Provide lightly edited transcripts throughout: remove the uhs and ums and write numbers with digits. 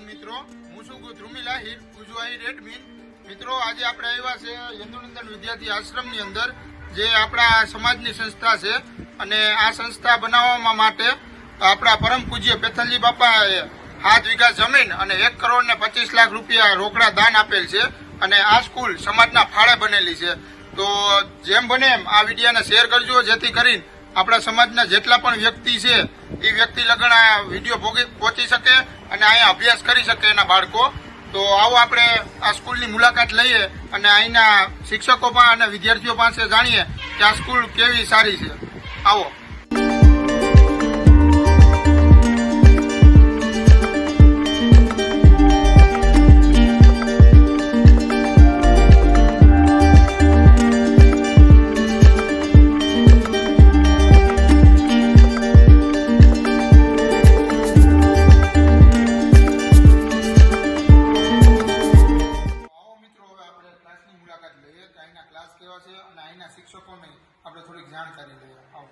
મિત્રો, હું છું ધ્રુમિલ આહિર, ઉજવાહી એડમિન. મિત્રો, આજે આપણે આવ્યા છે યદુનંદન વિદ્યાર્થી આશ્રમની અંદર, જે આપણા સમાજની સંસ્થા છે. અને આ સંસ્થા બનાવવા માટે આપણા પરમ પૂજ્ય પેથલજી બાપાએ 7 વીઘા જમીન અને 1 કરોડ ને 25 લાખ રૂપિયા રોકડા દાન આપેલ છે. અને આ સ્કૂલ સમાજના ફાળે બનેલી છે. તો જેમ બને એમ આ વિડીયોને શેર કરજો, જેથી કરીને આપણા સમાજના જેટલા પણ વ્યક્તિ છે એ વ્યક્તિ લગન આ વિડીયો પહોંચી શકે અને અહીંયા અભ્યાસ કરી શકે એના બાળકો. તો આવો આપણે આ સ્કૂલની મુલાકાત લઈએ અને અહીંના શિક્ષકો પણ અને વિદ્યાર્થીઓ પાસે જાણીએ કે આ સ્કૂલ કેવી સારી છે. આવો. ક્લાસ કેવા છે અને અહીંના શિક્ષકોને આપણે થોડીક જાણકારી લઈએ. આવો.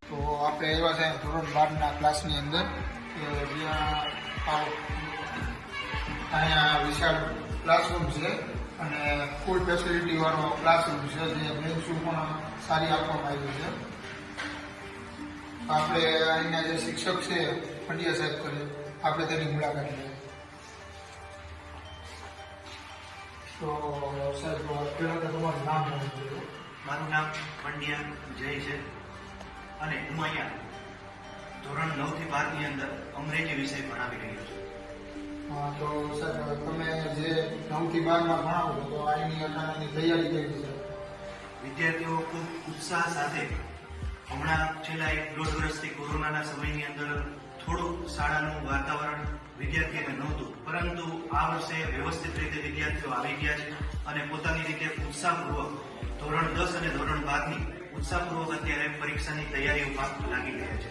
તો આપણે એવા છે ધોરણ 12ના ક્લાસની અંદર જ્યાં અહીંયા વિશાળ ક્લાસરૂમ છે અને ફૂલ ફેસિલિટી વાળો ક્લાસરૂમ છે, જે બેન્ચો પણ સારી આપવામાં આવી છે. આપણે અહીંના જે શિક્ષક છે પંડ્યા સાહેબ કરે, આપણે તેની મુલાકાત લઈએ. તો સાહેબ, પહેલાં તો તમારું નામ જાણવું જોઈએ. મારું નામ પંડ્યા જય છે અને હું અહીંયા ધોરણ 9 થી 12 ની અંદર અંગ્રેજી વિષય ભણાવી રહ્યો છું. હા, તો સાહેબ તમે જે 9 થી 12 માં ભણાવો છો, તો અહીંની અટાણાની તૈયારી કેવી છે? વિદ્યાર્થીઓ ખૂબ ઉત્સાહ સાથે હમણાં છેલ્લા 1-1.5 વર્ષથી કોરોનાના સમયની અંદર થોડું શાળાનું વાતાવરણ વિદ્યાર્થીઓને નહોતું, પરંતુ આ વર્ષે વ્યવસ્થિત રીતે વિદ્યાર્થીઓ આવી ગયા છે અને પોતાની રીતે ઉત્સાહપૂર્વક ધોરણ 10 અને ધોરણ 12 ની ઉત્સાહપૂર્વક અત્યારે પરીક્ષાની તૈયારીઓમાં લાગી ગયા છે.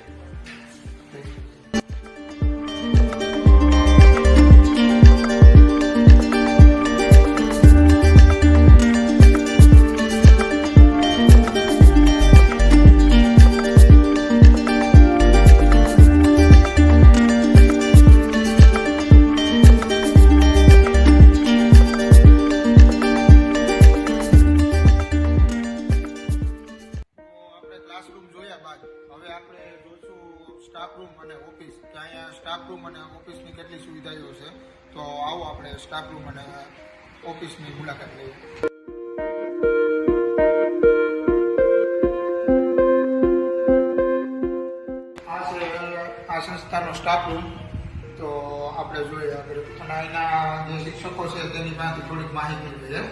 ક્લાસરૂમ જોયા બાદ હવે આપણે જોઈશું સ્ટાફ રૂમ અને ઓફિસ, કે અહીંયા સ્ટાફ રૂમ અને ઓફિસની કેટલી સુવિધાઓ છે. તો આવો આપણે સ્ટાફ રૂમ અને ઓફિસની મુલાકાત લઈએ. આ છે આ સંસ્થાનો સ્ટાફ રૂમ. તો આપણે જોઈએ આગળ, અને અહીંના જે શિક્ષકો છે તેની પાસેથી થોડીક માહિતી લઈએ.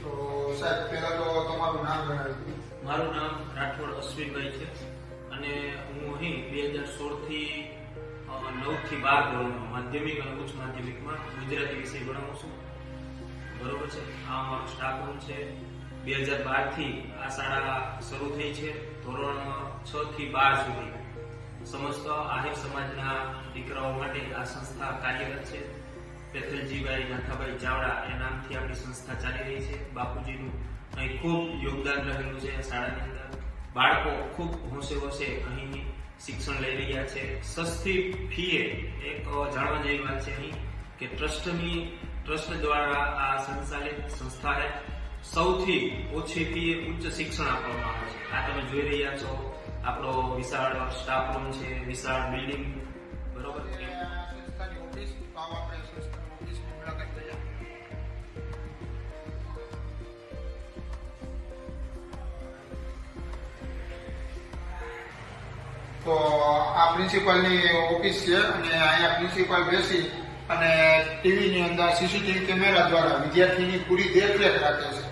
તો સાહેબ, પહેલા તો તમારું નામ જણાવી. મારું નામ રાઠોડ અશ્વિનભાઈ છે અને હું અહીં 2016 થી 9 થી 12 ધોરણમાં માધ્યમિક અને ઉચ્ચ માધ્યમિકમાં ગુજરાતી વિષય ભણાવું છું. બરોબર છે. આ અમારો સ્ટાફ રૂમ છે. 2012 થી આ શાળા શરૂ થઈ છે. ધોરણ 6 થી 12 સુધી સમસ્ત આહિર સમાજના દીકરાઓ માટે આ સંસ્થા કાર્યરત છે. પેથલજીભાઈ નાથાભાઈ ચાવડા એ નામથી આપણી સંસ્થા ચાલી રહી છે. બાપુજીનું અહીં ખૂબ યોગદાન રહેલું છે. શાળાની અંદર બાળકો ખૂબ હોંશે હોંશે અહીં શિક્ષણ લઈ રહ્યા છે. સસ્તી ફીએ એક જાણવા જેવી વાત છે અહીં કે ટ્રસ્ટ દ્વારા આ સંચાલિત સંસ્થા છે. સૌથી ઓછી ફીએ ઉચ્ચ શિક્ષણ આપવામાં આવે છે. આ તમે જોઈ રહ્યા છો, આપણો વિશાળ સ્ટાફ રૂમ છે, વિશાળ બિલ્ડિંગ. બરોબર. તો આ પ્રિન્સિપાલની ઓફિસ છે અને અહીંયા પ્રિન્સિપાલ બેસી અને ટીવીની અંદર સીસીટીવી કેમેરા દ્વારા વિદ્યાર્થીની પૂરી દેખરેખ રાખે છે.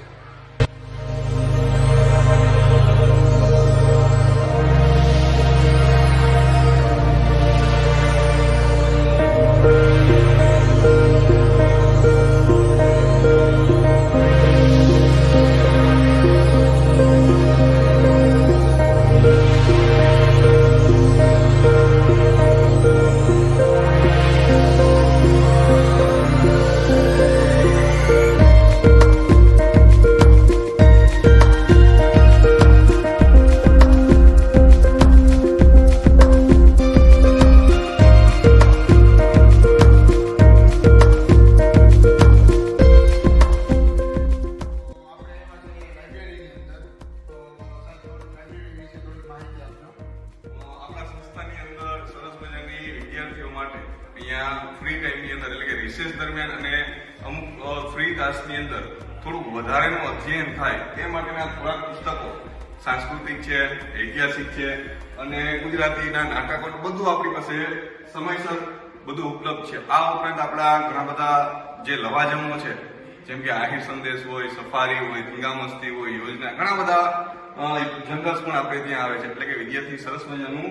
માટે અહીંયા ફ્રી ટાઈમની અંદર એટલે કે રિસેસ દરમિયાન અને અમુક ફ્રી તાસની અંદર થોડુંક વધારેનું અધ્યયન થાય તે માટેના થોડાક પુસ્તકો સાંસ્કૃતિક છે, ઐતિહાસિક છે અને ગુજરાતીના નાટકો બધું આપણી પાસે સમયસર બધું ઉપલબ્ધ છે. આ ઉપરાંત આપણા ઘણા બધા જે લવાજમો છે જેમ કે આહિર સંદેશ હોય, સફારી હોય, ધીંગામસ્તી હોય, યોજના, ઘણા બધા જંગલ્સ પણ આપણે ત્યાં આવે છે. એટલે કે વિદ્યાર્થી સરસ મજાનું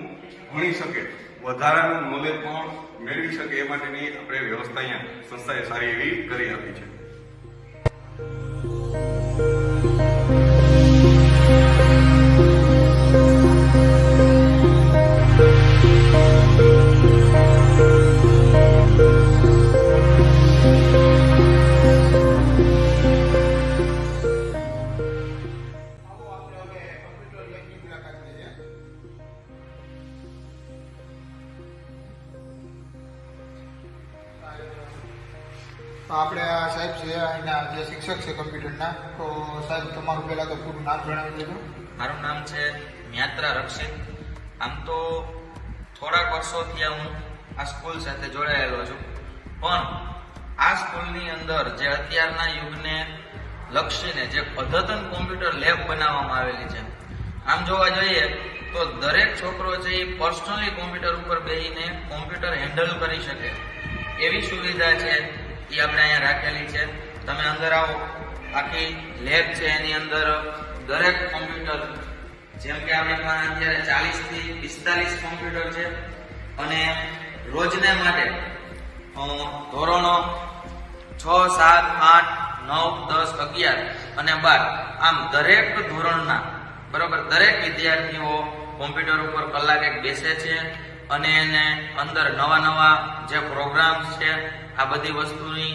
ભણી શકે, વધારાનું નોલેજ પણ મેળવી શકે એ માટેની આપણે વ્યવસ્થા અહીંયા સંસ્થાએ સારી એવી કરી આપી છે. તો આપણે આ સાહેબ છે અહીંના જે શિક્ષક છે કમ્પ્યુટરના, તો સાહેબ તમારું પહેલા તો પૂરું નામ જણાવી દેજો. મારું નામ છે મ્યાત્રા રક્ષિત. આમ તો થોડાક વર્ષોથી હું આ સ્કૂલ સાથે જોડાયેલો છું, પણ આ સ્કૂલની અંદર જે અત્યારના યુગને લક્ષીને જે અદ્યતન કોમ્પ્યુટર લેબ બનાવવામાં આવેલી છે, આમ જોવા જઈએ તો દરેક છોકરો છે એ પર્સનલી કોમ્પ્યુટર ઉપર બેસીને કોમ્પ્યુટર હેન્ડલ કરી શકે એવી સુવિધા છે એ આપણે અહીંયા રાખેલી છે. તમે અંદર આવો, આખી લેબ છે એની અંદર દરેક કોમ્પ્યુટર, જેમ કે આપણે અત્યારે 40 થી 45 કોમ્પ્યુટર છે અને રોજને માટે ધોરણો 6, 7, 8, 9, 10, 11 અને 12 આમ દરેક ધોરણના બરોબર દરેક વિદ્યાર્થીઓ કોમ્પ્યુટર ઉપર કલાક એક બેસે છે અને એને અંદર નવા નવા જે પ્રોગ્રામ્સ છે આ બધી વસ્તુની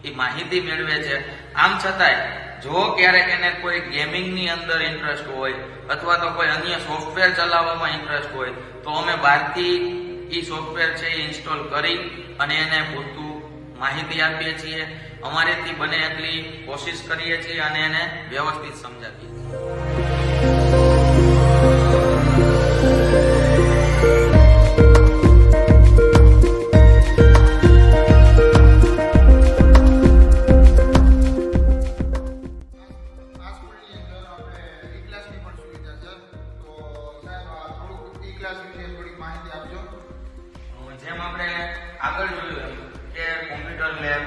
એ માહિતી મેળવે છે. આમ છતાંય જો ક્યારેક એને કોઈ ગેમિંગની અંદર ઇન્ટરેસ્ટ હોય અથવા તો કોઈ અન્ય સોફ્ટવેર ચલાવવામાં ઇન્ટરેસ્ટ હોય તો અમે બહારથી એ સોફ્ટવેર છે એ ઇન્સ્ટોલ કરી અને એને પૂરતું માહિતી આપીએ છીએ. અમારેથી બને એટલી કોશિશ કરીએ છીએ અને એને વ્યવસ્થિત સમજાવીએ છીએ. જેમ આપણે આગળ જોયું કે કોમ્પ્યુટર લેબ,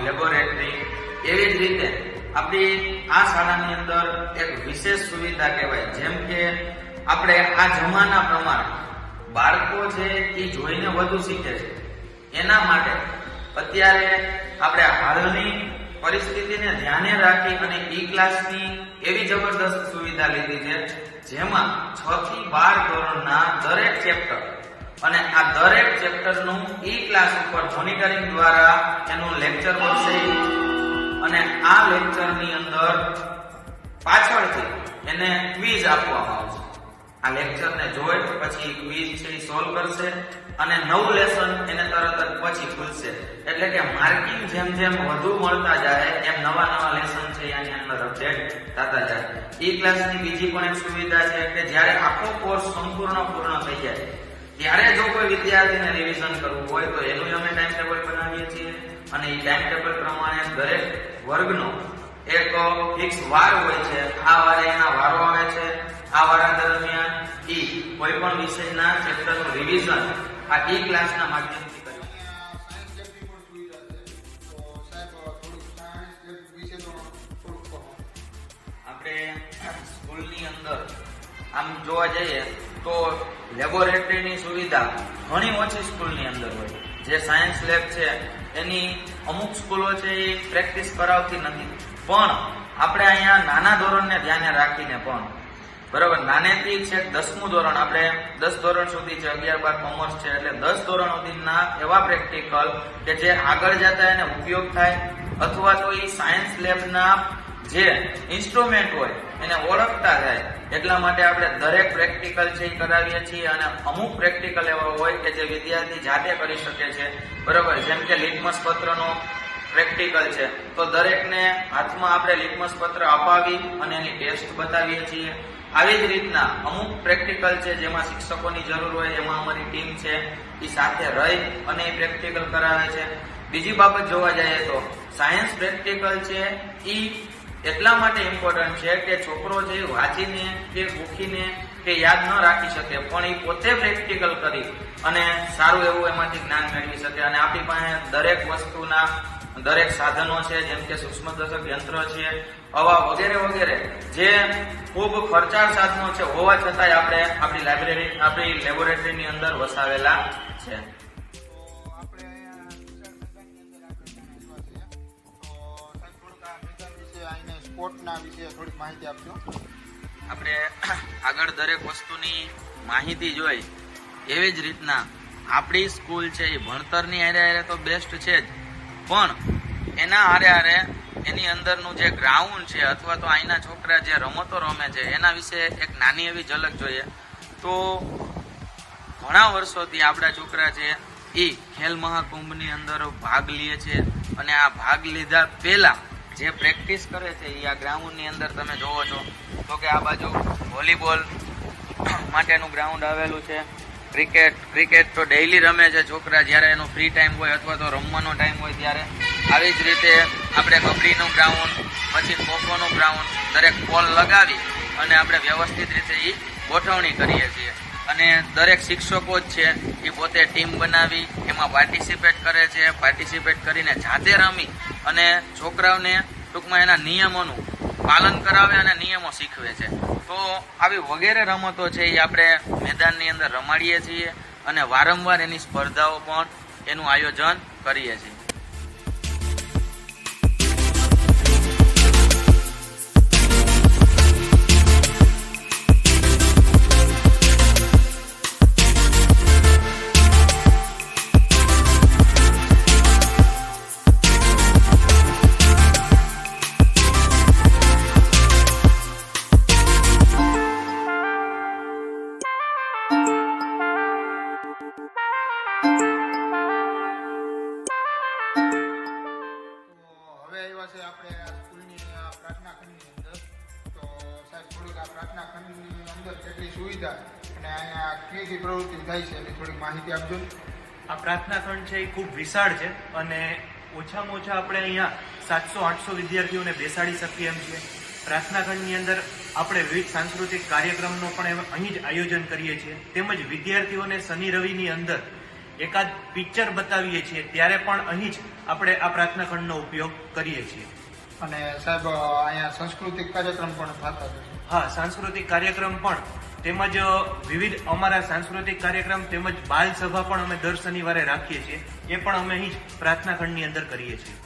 લેબોરેટરી, એવી જ રીતે આપણી આ શાળાની અંદર એક વિશેષ સુવિધા કહેવાય. જેમ કે આપણે આ જમાના પ્રમાણે બાળકો છે એ જોઈને વધુ શીખે છે, એના માટે અત્યારે આપણે હાલની પરિસ્થિતિને ધ્યાને રાખી અને ઈ ક્લાસની એવી જબરદસ્ત સુવિધા લીધી છે, જેમાં 6 થી 12 ધોરણના દરેક ચેપ્ટર અને આ દરેક ચેપ્ટરનું ઈ ક્લાસ ઉપર મોનિટરિંગ દ્વારા એનું લેક્ચર મળશે અને આ લેક્ચરની અંદર પાછળથી એને ક્વિઝ આપવામાં આવશે. આ લેક્ચરને જોઈ પછી ક્વિઝ છે એ સોલ્વ કરશે અને નવું લેસન એને તરત જ પછી ખુલશે. એટલે કે માર્કિંગ જેમ જેમ વધુ મળતા જાય એમ નવા નવા લેસન છે એની અંદર અપડેટ થતા જાય. ઈ ક્લાસની બીજી પણ એક સુવિધા છે કે જ્યારે આખો કોર્સ સંપૂર્ણ પૂર્ણ થઈ જાય ત્યારે જો કોઈ વિદ્યાર્થીને રિવિઝન કરવું હોય તો એનું અમે ટાઈમ ટેબલ બનાવીએ છીએ અને એ ટાઈમ ટેબલ પ્રમાણે દરેક વર્ગનો એક ફિક્સ વાર હોય છે. આ વારે એના વારો આવે છે. આ વારા દરમિયાન ઈ કોઈ પણ વિષયના ચેપ્ટરનું રિવિઝન આ ઈ ક્લાસના માધ્યમથી કરી. આપણે સ્કૂલની અંદર આમ જોવા જઈએ તો લેબોરેટરીની સુવિધા ઘણી ઓછી સ્કૂલની અંદર હોય. જે સાયન્સ લેબ છે એની અમુક સ્કૂલો છે એ પ્રેક્ટિસ કરાવતી નથી, પણ આપણે અહીંયા નાના ધોરણને ધ્યાને રાખીને પણ બરાબર નાનેથી છેક 10મું ધોરણ, આપણે 10 ધોરણ સુધી છે, 11, 12 કોમર્સ છે, એટલે 10 ધોરણ સુધીના એવા પ્રેક્ટિકલ કે જે આગળ જતા એને ઉપયોગ થાય અથવા તો એ સાયન્સ લેબના જે ઇન્સ્ટ્રુમેન્ટ હોય એને ઓળખતા થાય એટલા માટે આપણે દરેક પ્રેક્ટિકલ છે એ કરાવીએ છીએ. અને અમુક પ્રેક્ટિકલ એવા હોય કે જે વિદ્યાર્થી જાતે કરી શકે છે બરાબર. જેમ કે લિટમસ પત્રનો પ્રેક્ટિકલ છે તો દરેકને હાથમાં આપણે લિટમસ પત્ર અપાવી અને એની ટેસ્ટ બતાવીએ છીએ. આવી જ રીતના અમુક પ્રેક્ટિકલ છે જેમાં શિક્ષકોની જરૂર હોય, એમાં અમારી ટીમ છે એ સાથે રહી અને એ પ્રેક્ટિકલ કરાવે છે. બીજી બાબત જોવા જઈએ તો સાયન્સ પ્રેક્ટિકલ છે એ એટલા માટે ઇમ્પોર્ટન્ટ છે કે છોકરો જે વાંચીને કે ગોખીને કે યાદ ન રાખી શકે, પણ એ પોતે પ્રેક્ટિકલ કરી અને સારું એવું એમાંથી જ્ઞાન મેળવી શકે. અને આપણી પાસે દરેક વસ્તુના દરેક સાધનો છે, જેમ કે સૂક્ષ્મદર્શક યંત્ર છે, આવા વગેરે વગેરે જે ખૂબ ખર્ચાળ સાધનો છે હોવા છતાંય આપણે આપણી લેબોરેટરીની અંદર વસાવેલા છે. સ્પોર્ટના વિશે થોડીક માહિતી આપજો. આપણે આગળ દરેક વસ્તુની માહિતી જોઈ એવી જ રીતના આપણી સ્કૂલ છે એ ભણતરની હારે તો બેસ્ટ છે જ, પણ એના હારે એની અંદરનું જે ગ્રાઉન્ડ છે અથવા તો અહીંના છોકરા જે રમતો રમે છે એના વિશે એક નાની એવી ઝલક જોઈએ તો ઘણા વર્ષોથી આપણા છોકરા છે એ ખેલ મહાકુંભની અંદર ભાગ લે છે અને આ ભાગ લીધા પહેલા જે પ્રેક્ટિસ કરે છે એ આ ગ્રાઉન્ડની અંદર તમે જોવો છો તો કે આ બાજુ વોલીબોલ માટેનું ગ્રાઉન્ડ આવેલું છે. ક્રિકેટ તો ડેઈલી રમે છે છોકરા જ્યારે એનો ફ્રી ટાઈમ હોય અથવા તો રમવાનો ટાઈમ હોય ત્યારે. આવી જ રીતે આપણે કબડ્ડીનું ગ્રાઉન્ડ, પછી ખોખોનું ગ્રાઉન્ડ, દરેક પોલ લગાવી અને આપણે વ્યવસ્થિત રીતે એ ગોઠવણી કરીએ છીએ. અને દરેક શિક્ષકો જ છે એ પોતે ટીમ બનાવી એમાં પાર્ટિસિપેટ કરે છે. પાર્ટિસિપેટ કરીને જાતે રમી અને છોકરાઓને ટૂંકમાં એના નિયમોનું પાલન કરાવે અને નિયમો શીખવે છે. તો આવી વગેરે રમતો છે એ આપણે મેદાનની અંદર રમાડીએ છીએ અને વારંવાર એની સ્પર્ધાઓ પણ એનું આયોજન કરીએ છીએ. સુવિધા અને અહીંયા કઈ પ્રવૃત્તિ થાય છે એની થોડી માહિતી આપજો. આ પ્રાર્થના ખંડ છે એ ખૂબ વિશાળ છે અને ઓછામાં ઓછા આપણે અહીંયા 700-800 વિદ્યાર્થીઓને બેસાડી શકીએ એમ છીએ. પ્રાર્થના ખંડની અંદર આપણે વિવિધ સાંસ્કૃતિક કાર્યક્રમનો પણ અહીં જ આયોજન કરીએ છીએ. તેમજ વિદ્યાર્થીઓને શનિ રવિની અંદર એકાદ પિક્ચર બતાવીએ છીએ ત્યારે પણ અહીં જ આપણે આ પ્રાર્થના ખંડનો ઉપયોગ કરીએ છીએ. અને સાહેબ અહીંયા સાંસ્કૃતિક કાર્યક્રમ પણ થતા છે? હા, સાંસ્કૃતિક કાર્યક્રમ પણ તેમજ વિવિધ અમારા સાંસ્કૃતિક કાર્યક્રમ તેમજ બાલ સભા પણ અમે દર શનિવારે રાખીએ છીએ. એ પણ અમે અહીં જ પ્રાર્થના ખંડની અંદર કરીએ છીએ.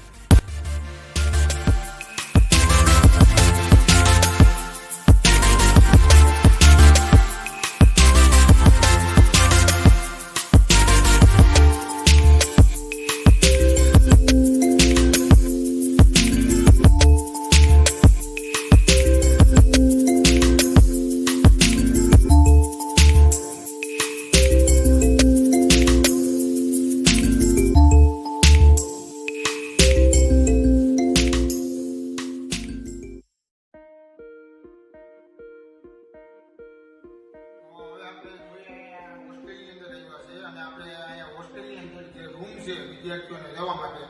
વિદ્યાર્થીઓને રહેવા માટે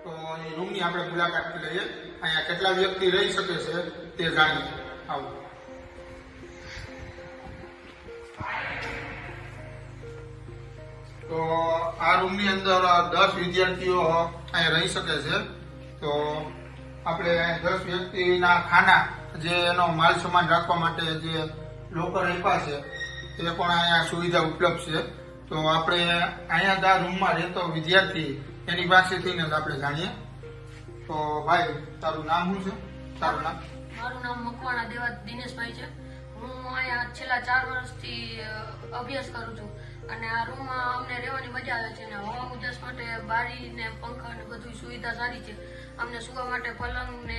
તો એ રૂમની આપણે મુલાકાત લઈએ. અહીંયા કેટલા વ્યક્તિ રહી શકે છે તે જાણીએ. આવું તો આ રૂમની અંદર 10 વિદ્યાર્થીઓ અહીંયા રહી શકે છે. તો આપણે 10 વ્યક્તિના ખાના જે એનો માલ સામાન રાખવા માટે જે લોકર આપ્યા છે એ પણ અહીંયા સુવિધા ઉપલબ્ધ છે. તો આપણે અહીંયા આ રૂમમાં રહેતો વિદ્યાર્થી એની પાસેથી જ આપણે જાણીએ. તો ભાઈ, તારું નામ શું છે? તારું નામ? મારું નામ મકવાણા દેવા દિનેશભાઈ છે. હું અહીંયા છેલ્લા 4 વર્ષથી અભ્યાસ કરું છું અને આ રૂમમાં અમને રહેવાની મજા આવે છે. અને હવા ઉજાસ માટે બારી ને પંખા ને બધી સુવિધા સારી છે. અમને સુવા માટે પલંગ ને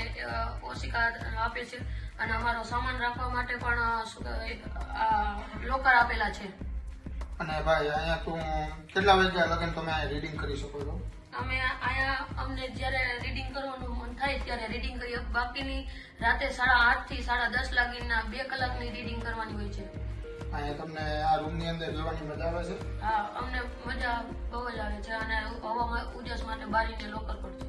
ઓશિકા આપે છે અને અમારો સામાન રાખવા માટે પણ લોકર આપેલા છે. અને ભાઈ, અહીંયા તું કેટલા વાગ્યા લગન તમે રીડિંગ કરી શકો છો? અમે અહીંયા અમને જ્યારે રીડિંગ કરવાનું મન થાય ત્યારે રીડિંગ કરીએ. બાકીની રાતે 8:30 થી 10:30 લાગીના 2 કલાકની રીડિંગ કરવાની હોય છે. અહીંયા તમને આ રૂમની અંદર રહેવાની મજા આવે છે? હા, અમને મજા બહુ જ આવે છે અને હવામાં ઉજાસ માટે બારીને લોકર પણ છે.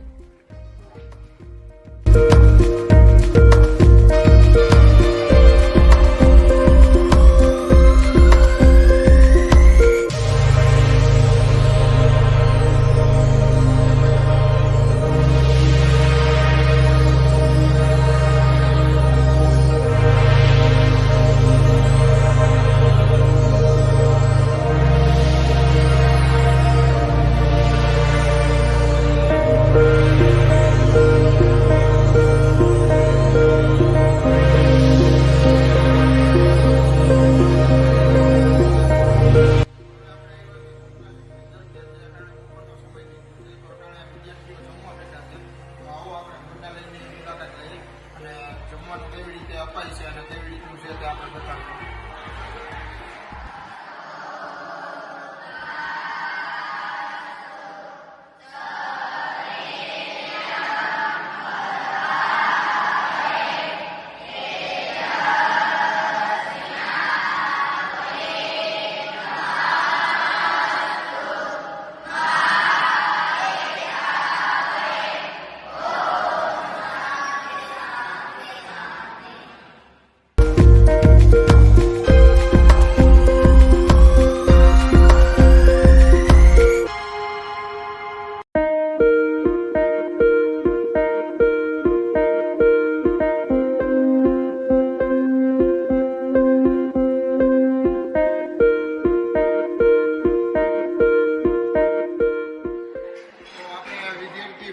જમવાનું કેવી રીતે અપાય છે અને કેવી રીતનું છે તે આપણે બતાવીશું.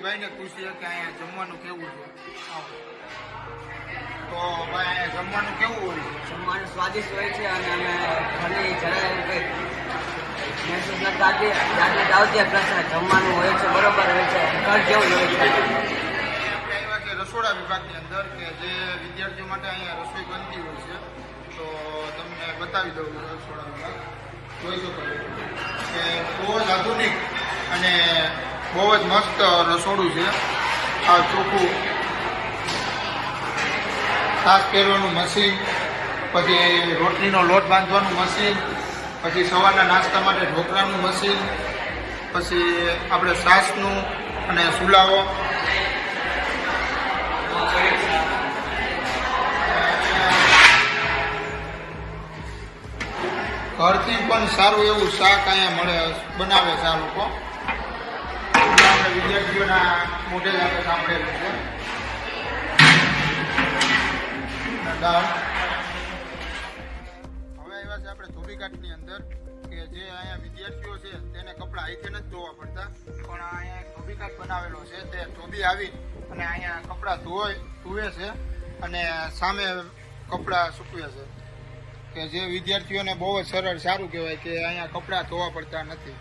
ભાઈને પૂછીએ કે અહીંયા જમવાનું કેવું છે. તો ભાઈ અહીંયા જમવાનું કેવું હોય છે? જમવાનું સ્વાદિષ્ટ હોય છે અને અમે ઘરની જરાય એવું કંઈ મહેસૂસ નથી થતી. રાત્રે જાવ ત્યાં પ્રશ્ન જમવાનું હોય છે, બરોબર હોય છે, ઘર જેવું હોય છે. આપણે આવ્યા છે રસોડા વિભાગની અંદર કે જે વિદ્યાર્થીઓ માટે અહીંયા રસોઈ બનતી હોય છે. તો તમને બતાવી દઉં રસોડા વિભાગ જોઈ શકો કે બહુ જ આધુનિક અને બહુ જ મસ્ત રસોડું છે. આ ચોખ્ખું શાક પહેરવાનું મશીન, પછી રોટલીનો લોટ બાંધવાનું મશીન, પછી સવારના નાસ્તા માટે ઢોકળાનું મશીન, પછી આપણે છાશનું અને સુલાવો, ઘરથી પણ સારું એવું શાક અહીંયા મળે બનાવે છે આ લોકો. આપણે વિદ્યાર્થીઓના મોઢે જ આપણે સાંભળેલું છે. દાળ હવે આવ્યા છે આપણે ધોબીઘાટની અંદર કે જે અહીંયા વિદ્યાર્થીઓ છે તેને કપડાં અહીંથી નથી ધોવા પડતા, પણ અહીંયા એક ધોબીઘાટ બનાવેલો છે. તે ધોબી આવી અને અહીંયા કપડાં ધુવે છે અને સામે કપડાં સૂકવે છે. કે જે વિદ્યાર્થીઓને બહુ જ સરળ સારું કહેવાય કે અહીંયા કપડાં ધોવા પડતા નથી.